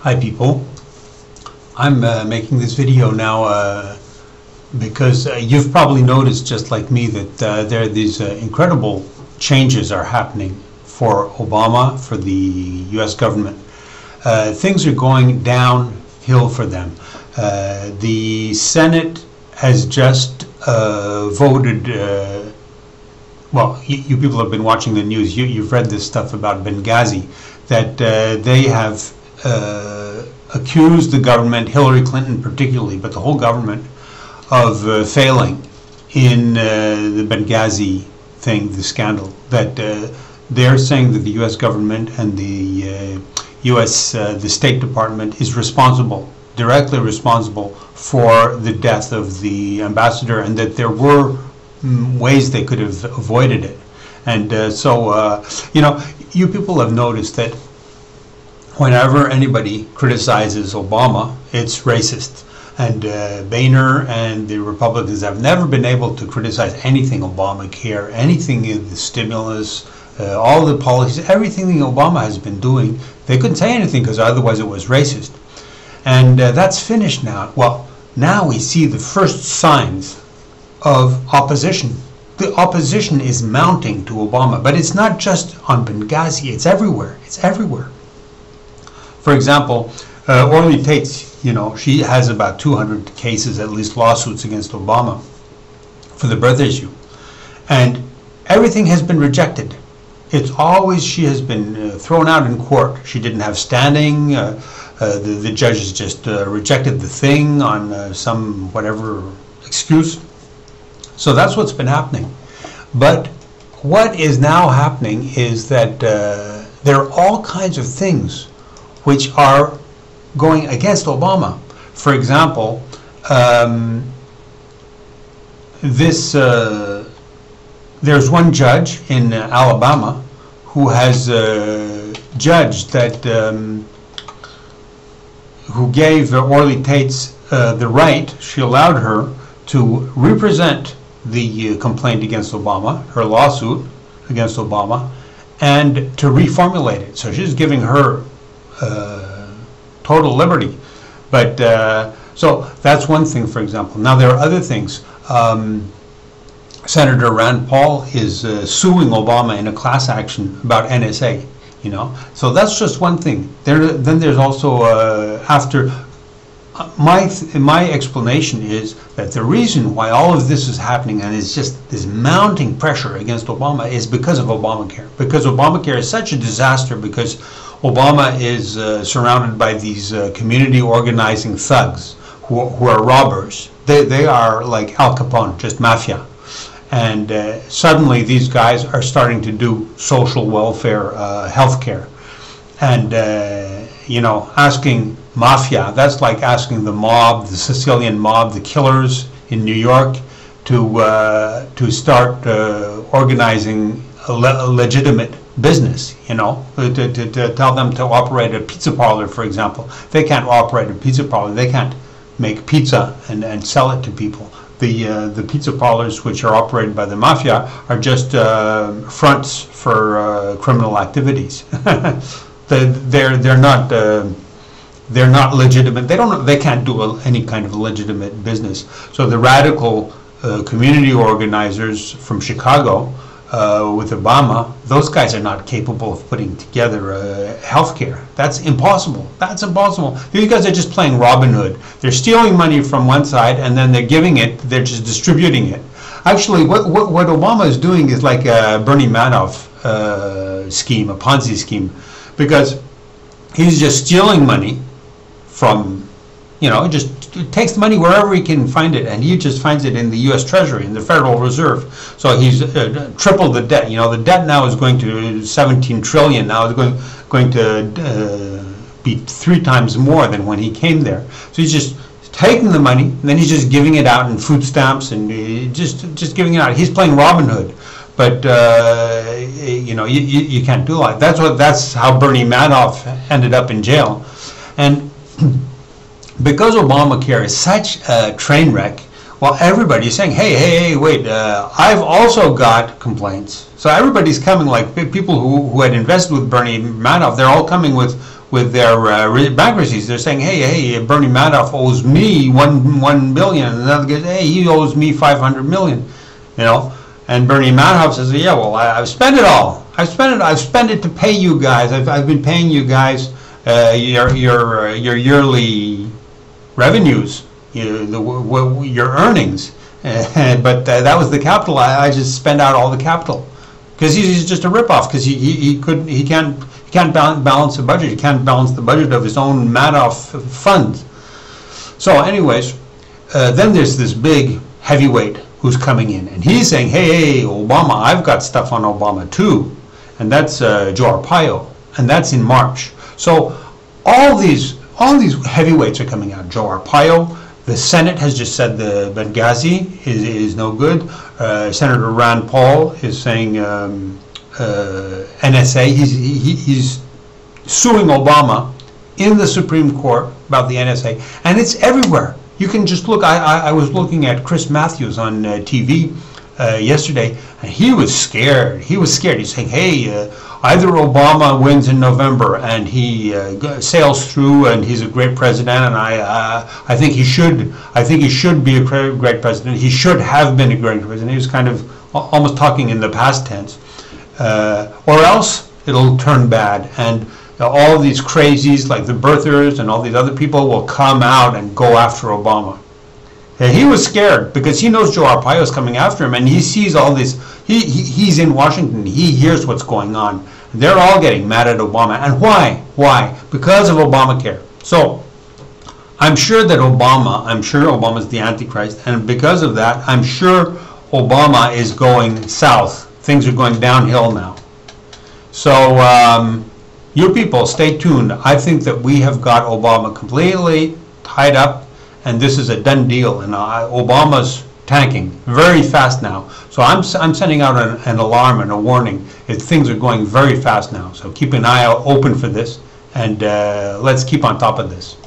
Hi people, I'm making this video now because you've probably noticed, just like me, that there are these incredible changes are happening for Obama, for the US government. Things are going downhill for them. The Senate has just voted, well, you people have been watching the news, you've read this stuff about Benghazi, that they have accused the government, Hillary Clinton particularly, but the whole government, of failing in the Benghazi thing, the scandal. That they're saying that the U.S. government and the the State Department is responsible, directly responsible for the death of the ambassador, and that there were ways they could have avoided it. And so, you know, you people have noticed that whenever anybody criticizes Obama, it's racist. And Boehner and the Republicans have never been able to criticize anything Obamacare, anything in the stimulus, all the policies, everything Obama has been doing. They couldn't say anything because otherwise it was racist. And that's finished now. Well, now we see the first signs of opposition. The opposition is mounting to Obama, but it's not just on Benghazi, it's everywhere. It's everywhere. For example, Orly Taitz, you know, she has about 200 cases, at least lawsuits against Obama for the birth issue. And everything has been rejected. It's always, she has been thrown out in court. She didn't have standing. The judges just rejected the thing on some whatever excuse. So that's what's been happening. But what is now happening is that there are all kinds of things which are going against Obama. For example, there's one judge in Alabama who has judged that, who gave Orly Taitz the right, she allowed her to represent the complaint against Obama, her lawsuit against Obama, and to reformulate it. So she's giving her total liberty. But so that's one thing, for example. Now there are other things. Senator Rand Paul is suing Obama in a class action about NSA, you know. So that's just one thing. Then there's also after my explanation is that the reason why all of this is happening and it's just this mounting pressure against Obama is because of Obamacare. Because Obamacare is such a disaster, because Obama is surrounded by these community organizing thugs who are robbers. They are like Al Capone, just mafia. And suddenly these guys are starting to do social welfare, health care. And, you know, asking mafia, that's like asking the mob, the Sicilian mob, the killers in New York, to start organizing a legitimate business, you know, to tell them to operate a pizza parlor, for example. They can't operate a pizza parlor. They can't make pizza and sell it to people. The pizza parlors which are operated by the mafia are just fronts for criminal activities. They're not legitimate. They can't do any kind of legitimate business. So the radical community organizers from Chicago with Obama, those guys are not capable of putting together health care. That's impossible. That's impossible. These guys are just playing Robin Hood. They're stealing money from one side and then they're giving it, they're just distributing it. Actually, what Obama is doing is like a Bernie Madoff scheme, a Ponzi scheme, because he's just stealing money from, you know, just takes the money wherever he can find it, and he just finds it in the U.S. Treasury, in the Federal Reserve. So he's tripled the debt. You know, the debt now is going to 17 trillion. Now it's going to be 3 times more than when he came there. So he's just taking the money, and then he's just giving it out in food stamps, and just giving it out. He's playing Robin Hood. But you know, you can't do that. That's how Bernie Madoff ended up in jail. And because Obamacare is such a train wreck, well, everybody's saying, hey, wait, I've also got complaints. So everybody's coming, like people who had invested with Bernie Madoff, they're all coming with with their bankruptcies. They're saying, hey, Bernie Madoff owes me one billion, and another guy, hey, he owes me 500 million, you know. And Bernie Madoff says, yeah, well, I've spent it all. I've spent it to pay you guys. I've been paying you guys your yearly revenues, your earnings. But that was the capital. I just spent out all the capital because he's just a ripoff. Because he can't balance the budget. He can't balance the budget of his own Madoff fund. So, anyways, then there's this big heavyweight who's coming in, and he's saying, hey, Obama, I've got stuff on Obama too, and that's Joe Arpaio, and that's in March. So all these heavyweights are coming out. Joe Arpaio, the Senate has just said the Benghazi is no good. Senator Rand Paul is saying NSA. He's suing Obama in the Supreme Court about the NSA, and it's everywhere. You can just look. I was looking at Chris Matthews on TV yesterday, and he was scared. He's saying, hey, either Obama wins in November and he sails through and he's a great president, and I think he should. I think he should be a great president. He should have been a great president. He was kind of almost talking in the past tense. Or else it'll turn bad, and all these crazies like the birthers and all these other people will come out and go after Obama. And he was scared because he knows Joe Arpaio is coming after him, and he sees all this. He's in Washington. He hears what's going on. They're all getting mad at Obama. And why? Why? Because of Obamacare. So I'm sure Obama's the Antichrist, and because of that, I'm sure Obama is going south. Things are going downhill now. So you people, stay tuned. I think that we have got Obama completely tied up, and this is a done deal. And Obama's tanking very fast now. So I'm sending out an alarm and a warning. Things are going very fast now. So keep an eye open for this, and let's keep on top of this.